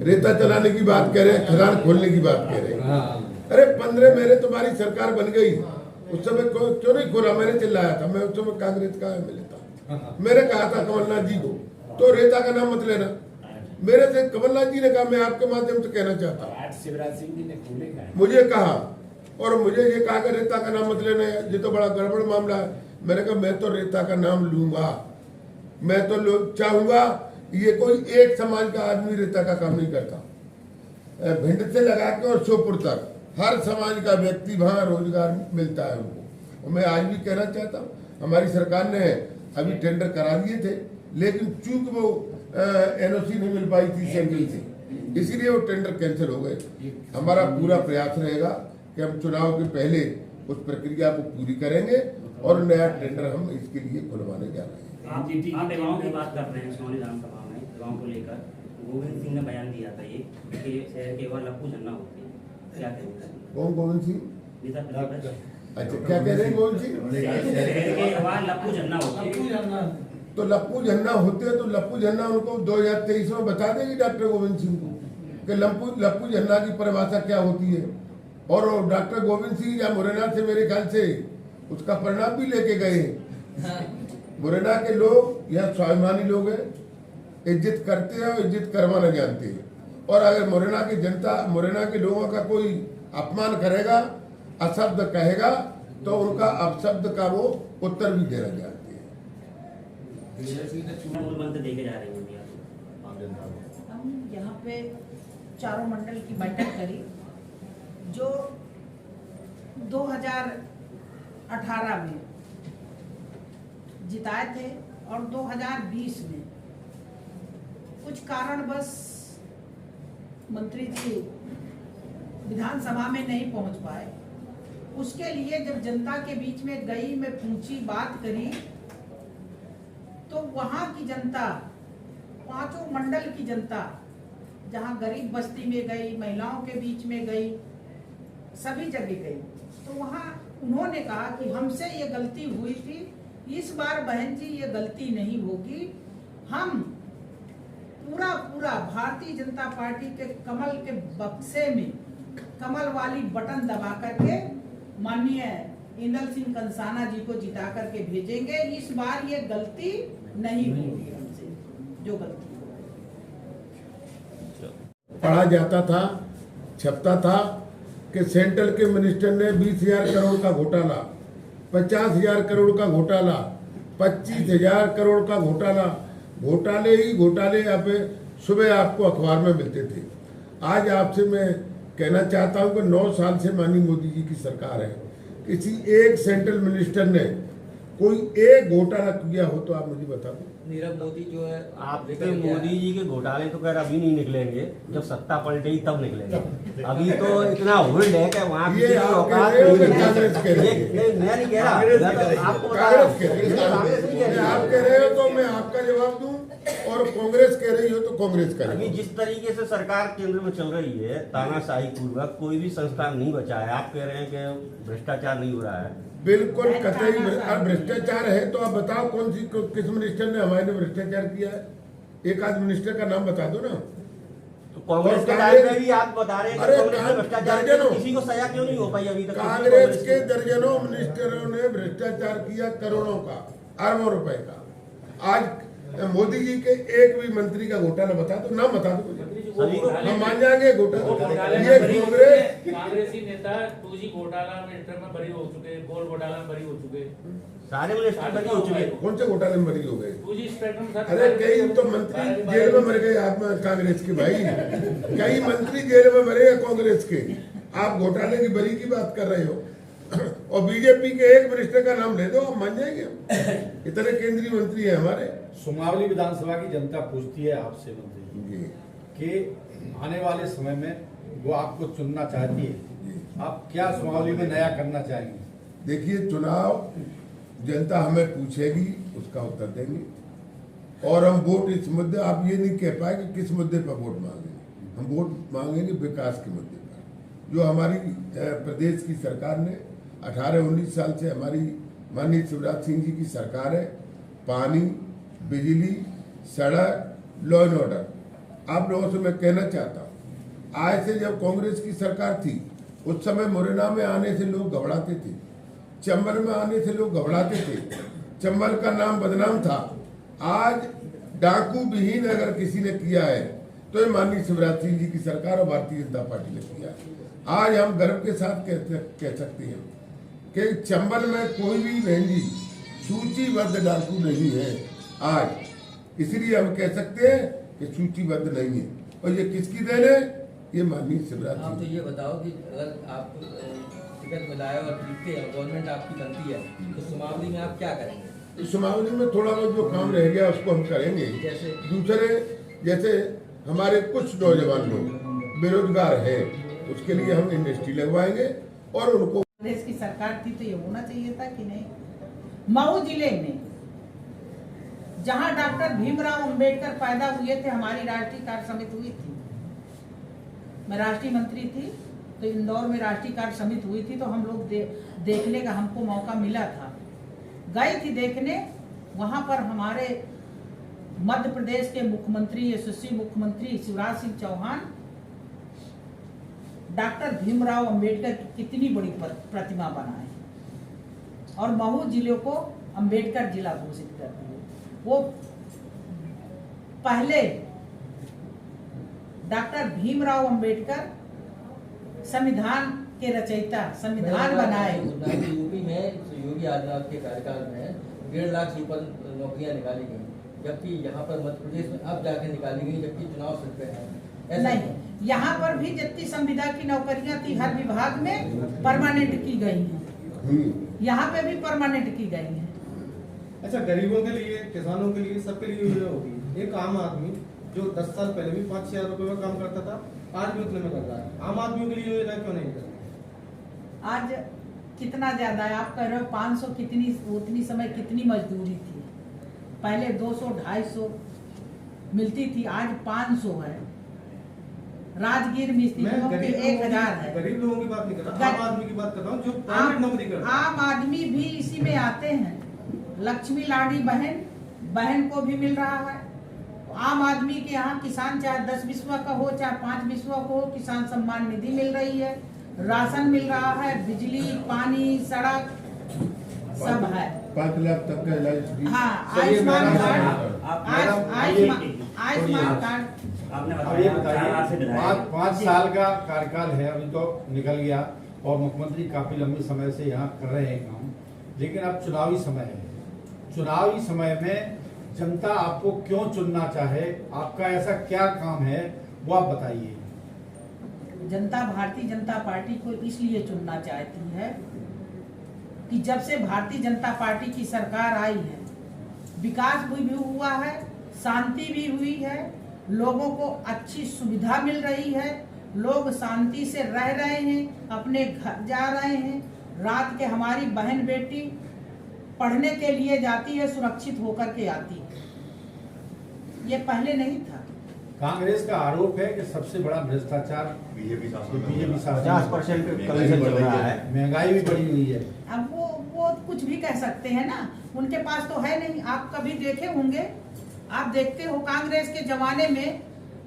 रेता चलाने की बात कह रहे हैं, खदान खोलने की बात कह रहे हैं। अरे 15 महीने तुम्हारी सरकार बन गई, उस समय क्यों नहीं खोला? मैंने चिल्लाया था, मैं उस समय कांग्रेस का एमएलए था। मैंने कहा था कमलनाथ जी को तो रेता का नाम मत लेना। मेरे से कमलनाथ जी ने कहा, मैं आपके माध्यम से कहना चाहता हूँ, शिवराज सिंह जी ने खोलेगा, मुझे कहा और मुझे ये कहा कि रेता का नाम मत लेना, ये तो बड़ा गड़बड़ मामला है। मैंने कहा मैं तो रेता का नाम लूंगा, मैं तो चाहूंगा। ये कोई एक समाज का आदमी रेता का काम नहीं करता। भिंड से लगा के और श्योपुर तक हर समाज का व्यक्ति वहाँ रोजगार मिलता है उनको। और मैं आज भी कहना चाहता हूँ, हमारी सरकार ने अभी टेंडर करा दिए थे, लेकिन चूंकि वो एनओसी नहीं मिल पाई थी सेंट्रल से, इसीलिए वो टेंडर कैंसिल हो गए। हमारा पूरा प्रयास रहेगा कि हम चुनाव के पहले उस प्रक्रिया को पूरी करेंगे और नया टेंडर हम इसके लिए खुलवाने जा रहे हैं। आप युवाओं की बात कर रहे हैं, सोनी विधानसभा में युवाओं को लेकर गोविंद सिंह ने बयान दिया था ये कि शहर के बाद लप्पू झन्ना होते हैं, क्या कहेंगे? कौन गोविंद सिंह? नेता प्रतिपक्ष। अच्छा, क्या कह रहे हैं गोविंद सिंह? शहर के बाद लप्पू झन्ना होते हैं। तो लप्पू झन्ना होते हैं तो लप्पू झन्ना उनको 2023 में बता देगी डॉक्टर गोविंद सिंह को कि लप्पू झन्ना की परिभाषा क्या होती है। और डॉक्टर गोविंद सिंह या मुरैना से मेरे ख्याल से उसका परिणाम भी लेके गए। मुरैना के लोग या स्वाभिमानी लोग हैं, इज्जत करते हैं और इज्जत करवाना जानते हैं। और अगर मुरैना की जनता, मुरैना के लोगों का कोई अपमान करेगा, अशब्द कहेगा, तो उनका अपशब्द का वो उत्तर भी देना जानते हैं। देखे जा रहे हैं। हम यहाँ पे चारों मंडल की बैठक करी जो 2018 में जिताए थे और 2020 में कुछ कारणवश मंत्री जी विधानसभा में नहीं पहुंच पाए। उसके लिए जब जनता के बीच में गई, मैं पूछी, बात करी, तो वहां की जनता, पांचों मंडल की जनता, जहां गरीब बस्ती में गई, महिलाओं के बीच में गई, सभी जगह गई, तो वहां उन्होंने कहा कि हमसे ये गलती हुई थी, इस बार बहन जी ये गलती नहीं होगी। हम पूरा भारतीय जनता पार्टी के कमल के बक्से में कमल वाली बटन दबा करके माननीय इंदल सिंह कंसाना जी को जिता करके भेजेंगे। इस बार ये गलती नहीं होगी हमसे, जो गलती पढ़ा जाता था, छपता था कि सेंट्रल के मिनिस्टर ने 20,000 करोड़ का घोटाला, 50,000 करोड़ का घोटाला, 25,000 करोड़ का घोटाला, घोटाले ही घोटाले अब सुबह आपको अखबार में मिलते थे। आज आपसे मैं कहना चाहता हूं कि 9 साल से माननीय मोदी जी की सरकार है, किसी एक सेंट्रल मिनिस्टर ने कोई एक घोटाला किया हो तो आप मुझे बता दो। नीरव मोदी जो है, आपके मोदी जी के घोटाले तो खैर अभी नहीं निकलेंगे, जब सत्ता पलटेगी तब निकलेंगे। अभी तो इतना होल्ड है कि वहाँ ये आप कह रहे हो कि कांग्रेस कह रही है? मैं नहीं कह रहा, मैं तो आपको बता रहा हूँ। कांग्रेस नहीं कह रही। आप कह रहे हो तो मैं आपका जवाब दूं, और कांग्रेस कह रही हो तो कांग्रेस का अभी जवाब। जिस तरीके से सरकार केंद्र में चल रही है, तानाशाही पूर्वक, कोई भी संस्थान नहीं बचा है। आप कह रहे हैं कि भ्रष्टाचार नहीं हो रहा है, बिल्कुल कतई भ्रष्टाचार है। तो आप बताओ किस मिनिस्टर ने हमारे भ्रष्टाचार किया है? एक आध मिनिस्टर का नाम बता दो ना। तो कांग्रेस के टाइम में भी आप बता रहे हैं कि कांग्रेस ने भ्रष्टाचार किया, दर्जनों, किसी को सजा क्यों नहीं हो पाई अभी तक? कांग्रेस के दर्जनों मिनिस्टरों ने भ्रष्टाचार किया, करोड़ों का, अरबों रुपए का। आज मोदी जी के एक भी मंत्री का घोटाला बता दो, नाम बता दो मुझे, हम मान जाएंगे घोटाला। ये कांग्रेसी नेता 2G घोटाला मिनिस्टर में बरी हो चुके, गोल घोटाला में बरी हो चुके, सारे मिनिस्टर बरी हो चुके। कौन से घोटाले में बरी हो गए? 2G spectrum. अरे कई तो मंत्री जेल में मर गए आप कांग्रेस के भाई, कई मंत्री जेल में मरे कांग्रेस के। आप घोटाले की बरी की बात कर रहे हो, और बीजेपी के एक मिनिस्टर का नाम ले दो, हम मान जाएंगे। इतने केंद्रीय मंत्री है हमारे। सुमावली विधानसभा की जनता पूछती है आपसे मंत्री जी कि आने वाले समय में वो आपको चुनना चाहती है, आप क्या सुमावली में नया करना चाहेंगे? देखिए, चुनाव जनता हमें पूछेगी, उसका उत्तर देंगे। और हम वोट इस मुद्दे, आप ये नहीं कह पाए कि किस मुद्दे पर वोट मांगेंगे। हम वोट मांगेंगे विकास के मुद्दे पर। जो हमारी प्रदेश की सरकार ने 18-19 साल से, हमारी माननीय शिवराज सिंह जी की सरकार है, पानी, बिजली, सड़क, लॉ एंड ऑर्डर, आप लोगों से मैं कहना चाहता हूँ, आज से जब कांग्रेस की सरकार थी उस समय मुरैना में आने से लोग घबराते थे, चंबल में आने से लोग घबराते थे, चंबल का नाम बदनाम था। आज डाकू विहीन अगर किसी ने किया है तो ये माननीय शिवराज सिंह जी की सरकार और भारतीय जनता पार्टी ने किया है। आज हम गर्व के साथ कह सकते हैं कि चंबल में कोई भी बहन सूचीबद्ध डाकू नहीं है आज, इसलिए हम कह सकते हैं कि सूचीबद्ध नहीं है। और ये किसकी देन है? ये माननीय शिवराज आप तो सिंह। ये बताओ कि अगर आप टिकट मिलाए और जीतते हैं, गवर्नमेंट आपकी बनती है, तो सुमावली में आप क्या करेंगे? इस चुनाव में थोड़ा बहुत जो काम रह गया उसको हम करेंगे। जैसे? दूसरे जैसे हमारे कुछ नौजवान लोग बेरोजगार हैं, उसके लिए हम इंडस्ट्री लगवाएंगे और उनको। कांग्रेस की सरकार थी तो ये होना चाहिए था कि नहीं? मऊ जिले में जहां डॉक्टर भीमराव अंबेडकर पैदा हुए थे, हमारी राष्ट्रीय कार्य समिति हुई थी। मैं राष्ट्रीय मंत्री थी तो इंदौर में राष्ट्रीय कार्य समिति हुई थी, तो हम लोग देखने का हमको मौका मिला था, गई थी देखने। वहां पर हमारे मध्य प्रदेश के मुख्यमंत्री, यशस्वी मुख्यमंत्री शिवराज सिंह चौहान डॉक्टर भीमराव अंबेडकर की कितनी बड़ी प्रतिमा बनाए और महू जिले को अंबेडकर जिला घोषित कर दिए। वो पहले डॉक्टर भीमराव अंबेडकर संविधान के रचयिता, संविधान बनाए। यूपी में योगी आदित्यनाथ के कार्यकाल में 1.5 लाख से ऊपर नौकरियां निकाली गई, जबकि यहाँ पर मध्य प्रदेश में अब जाके निकाली गई, जबकि चुनाव सिर पे है। नहीं, यहाँ पर भी जितनी संविदा की नौकरियां थी हर विभाग में परमानेंट की गई हैं, यहाँ पे भी परमानेंट की गई हैं। अच्छा, गरीबों के लिए, किसानों के लिए, सबके लिए योजना होगी। एक आम आदमी जो 10 साल पहले भी 5,000 रुपए में काम करता था, आज भी उतने में कर रहा है। आम आदमियों के लिए योजना क्यों नहीं कर रही? आज कितना ज्यादा है? आप कह रहे हो 500, कितनी उतनी समय कितनी मजदूरी थी? पहले 200-250 मिलती थी, आज 500 है। राजगीर मिस्त्रियों के 1000 है। गरीब लोगों की बात नहीं कर रहा, आम आदमी की बात कर रहा हूँ जो प्राइवेट नौकरी करता है। आम आदमी भी इसी में आते हैं। लक्ष्मी लाड़ी बहन को भी मिल रहा है। आम आदमी के यहाँ किसान चाहे 10 बिस्वा का हो, चाहे 5 बिस्वा का हो, किसान सम्मान निधि मिल रही है, राशन मिल रहा है, बिजली, पानी, सड़क सब है। 5 लाख तक का इलाज फ्री। हाँ, आयुष्मान कार्ड, आयुष्मान कार्ड। आपने अब ये बताया बताइए, 5 साल का कार्यकाल है, अभी तो निकल गया और मुख्यमंत्री काफी लंबे समय से यहाँ कर रहे हैं काम, लेकिन अब चुनावी समय है। चुनावी समय में जनता आपको क्यों चुनना चाहे? आपका ऐसा क्या काम है वो आप बताइए। जनता भारतीय जनता पार्टी को इसलिए चुनना चाहती है कि जब से भारतीय जनता पार्टी की सरकार आई है, विकास भी हुआ है, शांति भी हुई है, लोगों को अच्छी सुविधा मिल रही है, लोग शांति से रह रहे हैं, अपने घर जा रहे हैं। रात के हमारी बहन बेटी पढ़ने के लिए जाती है, सुरक्षित होकर के आती है। ये पहले नहीं था। कांग्रेस का आरोप है कि सबसे बड़ा भ्रष्टाचार बीजेपी शासन 50% कमीशन चल रहा है, महंगाई भी बढ़ी हुई है। अब वो कुछ भी कह सकते हैं ना, उनके पास तो है नहीं। आप कभी देखे होंगे, आप देखते हो कांग्रेस के जमाने में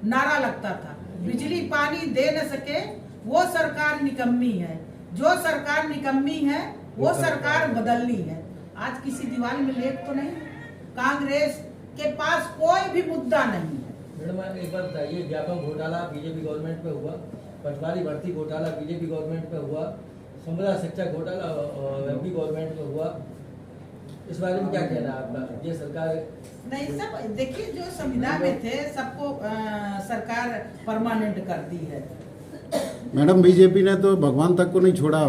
नारा लगता था, बिजली पानी दे न सके वो सरकार निकम्मी है, जो सरकार निकम्मी है वो सरकार बदलनी है। आज किसी दीवार में लेख तो नहीं, कांग्रेस के पास कोई भी मुद्दा नहीं है। मैडम एक बात बताइए, व्यापक घोटाला बीजेपी गवर्नमेंट पे हुआ, पटवारी भर्ती घोटाला बीजेपी गवर्नमेंट पे हुआ, संविदा शिक्षा घोटाला एमपी गवर्नमेंट पे हुआ, इस बारे में क्या कहना है आपका? ये सरकार नहीं, सब देखिए, जो संविदा में थे सबको सरकार परमानेंट कर दी है। मैडम, बीजेपी ने तो भगवान तक को नहीं छोड़ा,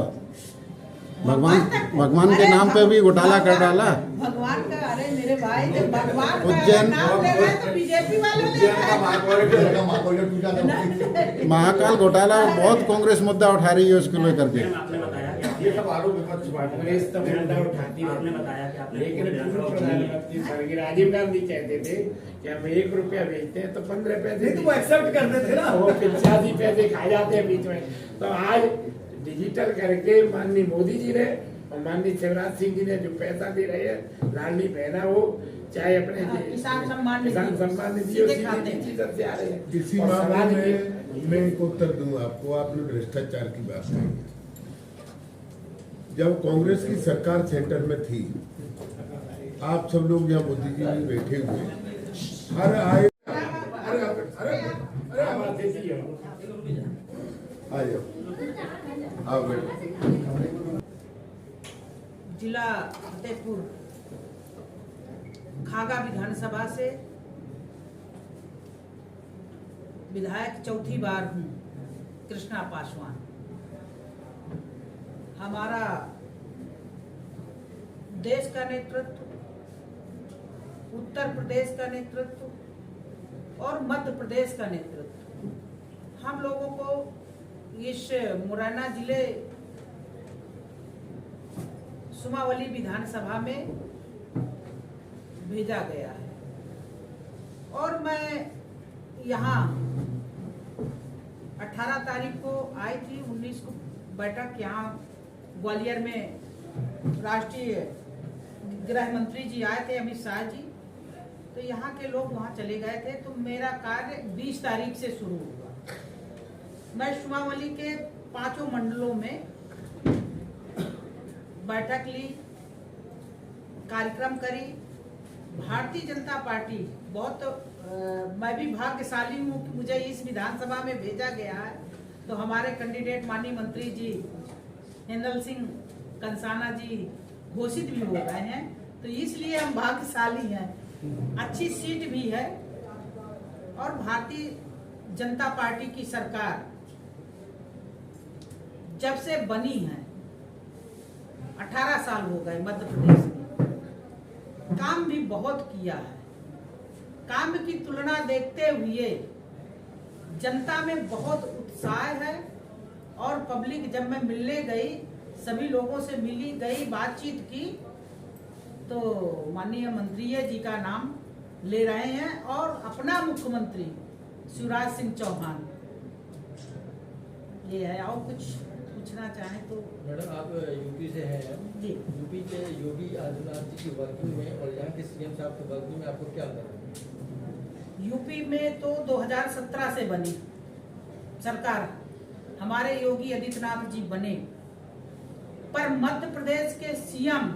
भगवान के नाम पे भी घोटाला कर डाला। भगवान का, अरे मेरे भाई, जब भगवान का उज्जैन नाम ले रहे हैं तो बीजेपी वाले ले रहे हैं। महाकाल घोटाला बहुत कांग्रेस मुद्दा उठा रही है उसको लेकर के। आपने बताया कि ये सब आरोप विपक्ष कांग्रेस तो मुद्दा उठाती है, आपने बताया कि आपने लेकिन पूर्व प्रधानमंत्री स्वर्गीय राजीव गांधी कहते थे कि हम 1 रुपया बेचते हैं तो 15 पैसे, तो वो एक्सेप्ट करते थे ना, वो 85 पैसे खा जाते हैं बीच में। तो आज डिजिटल करके माननीय मोदी जी ने और माननीय शिवराज सिंह जी ने जो पैसा दे रहे हैं, लाडली बहना हो चाहे अपने किसान सम्मान निधि सीधे सीधे खाते हैं। सीधे से आ रहे हैं। इसी और मामले समाज में मैं एक उत्तर दूं आपको। आपने भ्रष्टाचार की बात कही। जब कांग्रेस की सरकार सेंटर में थी, आप सब लोग यहाँ मोदी जी भी बैठे हुए, हर आए अरे अरे अरे बात ऐसी है। आ जाओ, आओ बैठो। जिला फतेहपुर खागा विधानसभा से विधायक चौथी बार हूँ, कृष्णा पासवान। हमारा देश का नेतृत्व, उत्तर प्रदेश का नेतृत्व और मध्य प्रदेश का नेतृत्व, हम लोगों को इस मुरैना जिले सुमावली विधानसभा में भेजा गया है। और मैं यहाँ 18 तारीख को आई थी, 19 को बैठक यहाँ ग्वालियर में राष्ट्रीय गृह मंत्री जी आए थे, अमित शाह जी, तो यहाँ के लोग वहाँ चले गए थे। तो मेरा कार्य 20 तारीख से शुरू हुआ। मैं सुमावली के 5 मंडलों में बैठक ली, कार्यक्रम करी। भारतीय जनता पार्टी मैं भी भाग्यशाली हूँ कि मुझे इस विधानसभा में भेजा गया है। तो हमारे कैंडिडेट माननीय मंत्री जी हिंदल सिंह कंसाना जी घोषित भी हो गए हैं, तो इसलिए हम भाग्यशाली हैं। अच्छी सीट भी है और भारतीय जनता पार्टी की सरकार जब से बनी है 18 साल हो गए मध्य प्रदेश में, काम भी बहुत किया है। काम की तुलना देखते हुए जनता में बहुत उत्साह है। और पब्लिक जब मैं मिलने गई, सभी लोगों से मिली गई, बातचीत की, तो माननीय मंत्री जी का नाम ले रहे हैं और अपना मुख्यमंत्री शिवराज सिंह चौहान ये है। और कुछ पूछना चाहें तो? मैडम, आप यूपी से हैं जी। यूपी के योगी आदित्यनाथ जी की वर्किंग में और यहाँ के सीएम साहब की वर्किंग में आपको क्या अंतर है? यूपी में तो 2017 से बनी सरकार, हमारे योगी आदित्यनाथ जी बने, पर मध्य प्रदेश के सीएम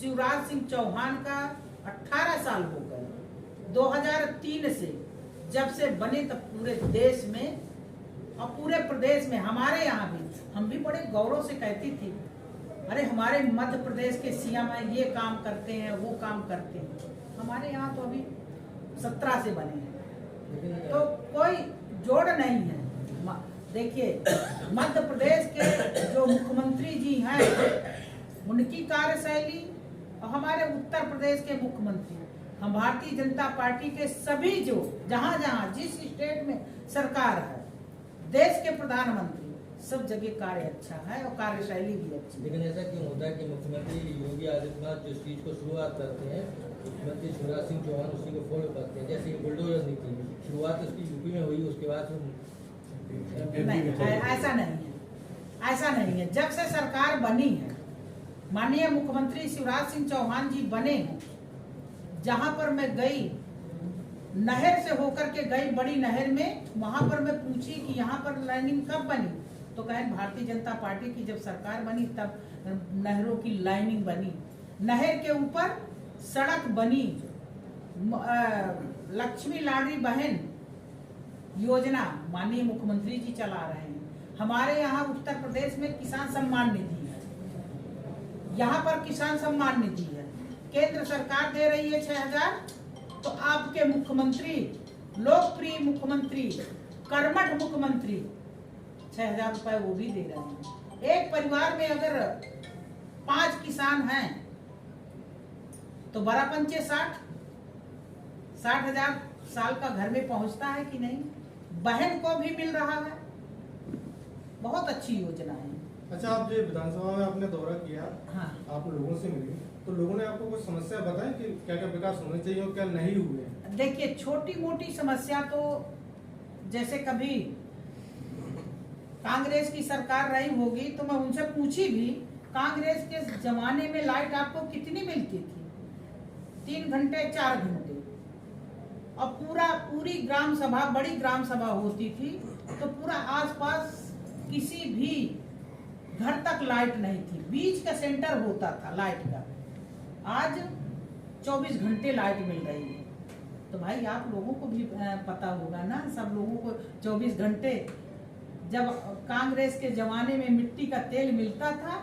शिवराज सिंह चौहान का 18 साल हो गए। 2003 से जब से बने तब पूरे देश में और पूरे प्रदेश में, हमारे यहाँ भी, हम भी बड़े गौरव से कहती थी, अरे हमारे मध्य प्रदेश के सीएम है, ये काम करते हैं, वो काम करते हैं। हमारे यहाँ तो अभी 17 से बने हैं, तो कोई जोड़ नहीं है। देखिए, मध्य प्रदेश के जो मुख्यमंत्री जी हैं, उनकी कार्यशैली और हमारे उत्तर प्रदेश के मुख्यमंत्री, हम भारतीय जनता पार्टी के सभी जो जहां जहां जिस स्टेट में सरकार है, देश के प्रधानमंत्री, सब जगह कार्य अच्छा है और कार्यशैली भी अच्छी। लेकिन ऐसा क्यों होता है कि मुख्यमंत्री योगी आदित्यनाथ जो चीज को शुरुआत करते हैं, मुख्यमंत्री शिवराज सिंह चौहान उसी को फॉलो करते हैं? जैसे बुलडोजर नीति, शुरुआत उसकी यूपी में हुई, उसके बाद नहीं, ऐसा नहीं है, ऐसा नहीं है। जब से सरकार बनी है, माननीय मुख्यमंत्री शिवराज सिंह चौहान जी बने हैं, जहां पर मैं गई, नहर से होकर के गई, बड़ी नहर में, वहां पर मैं पूछी कि यहाँ पर लाइनिंग कब बनी, तो कहें भारतीय जनता पार्टी की जब सरकार बनी तब नहरों की लाइनिंग बनी। नहर के ऊपर सड़क बनी, लक्ष्मी लाडली बहन योजना माननीय मुख्यमंत्री जी चला रहे हैं। हमारे यहाँ उत्तर प्रदेश में किसान सम्मान निधि है, यहाँ पर किसान सम्मान निधि है, केंद्र सरकार दे रही है 6,000, तो आपके मुख्यमंत्री, लोकप्रिय मुख्यमंत्री, कर्मठ मुख्यमंत्री 6,000 रुपए वो भी दे रहे हैं। एक परिवार में अगर 5 किसान हैं तो बड़ा पंचे 60,000 साल का घर में पहुंचता है कि नहीं? बहन को भी मिल रहा है, बहुत अच्छी योजना है। अच्छा, आप जो विधानसभा में आपने दौरा किया, हाँ, आप लोगों से मिले, तो लोगों ने आपको कुछ समस्या बताई कि क्या क्या विकास होने चाहिए और क्या नहीं हुए? देखिए, छोटी मोटी समस्या तो जैसे कभी कांग्रेस की सरकार रही होगी तो मैं उनसे पूछी भी कांग्रेस के जमाने में लाइट आपको कितनी मिलती थी? 3 घंटे 4 घंटे। और पूरी ग्राम सभा, बड़ी ग्राम सभा होती थी तो पूरा आसपास किसी भी घर तक लाइट नहीं थी, बीच का सेंटर होता था लाइट का। आज 24 घंटे लाइट मिल रही है। तो भाई आप लोगों को भी पता होगा ना, सब लोगों को 24 घंटे। जब कांग्रेस के जमाने में मिट्टी का तेल मिलता था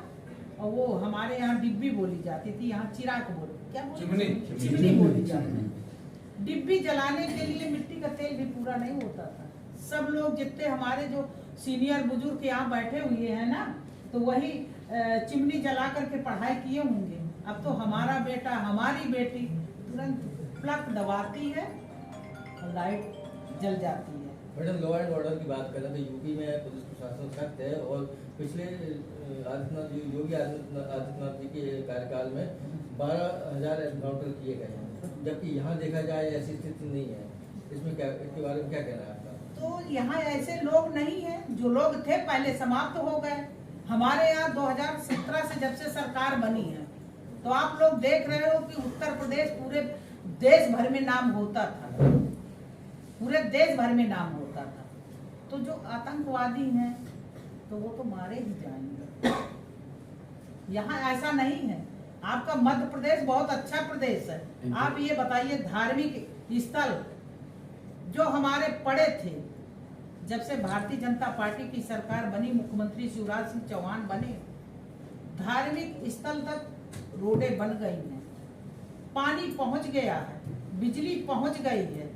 और वो हमारे यहाँ डिब्बी बोली जाती थी, यहाँ चिराग क्या चिमनी बोली जाती थी। डिब्बी जलाने के लिए मिट्टी का तेल भी पूरा नहीं होता था। सब लोग जितने हमारे जो सीनियर बुजुर्ग यहाँ बैठे हुए हैं ना, तो वही चिमनी जला करके पढ़ाई किए होंगे। अब तो हमारा बेटा, हमारी बेटी तुरंत प्लग दबाती है और लाइट जल जाती है। मैडम, लॉ एंड ऑर्डर की बात करें तो यूपी में पुलिस प्रशासन सख्त है और पिछले योगी आदित्यनाथ जी के कार्यकाल में 12,000 एनकाउंटर किए गए हैं, जबकि यहाँ देखा जाए ऐसी स्थिति नहीं है। इसमें क्या, इसके बारे में क्या कहना है आपका? तो यहाँ ऐसे लोग नहीं है, जो लोग थे पहले समाप्त हो गए। हमारे यहाँ 2017 से जब से सरकार बनी है तो आप लोग देख रहे हो कि उत्तर प्रदेश पूरे देश भर में नाम होता था, पूरे देश भर में नाम होता था। तो जो आतंकवादी हैं तो वो तो मारे ही जाएंगे। यहाँ ऐसा नहीं है। आपका मध्य प्रदेश बहुत अच्छा प्रदेश है। आप ये बताइए, धार्मिक स्थल जो हमारे पड़े थे, जब से भारतीय जनता पार्टी की सरकार बनी, मुख्यमंत्री शिवराज सिंह चौहान बने, धार्मिक स्थल तक रोडें बन गई हैं, पानी पहुंच गया है, बिजली पहुंच गई है।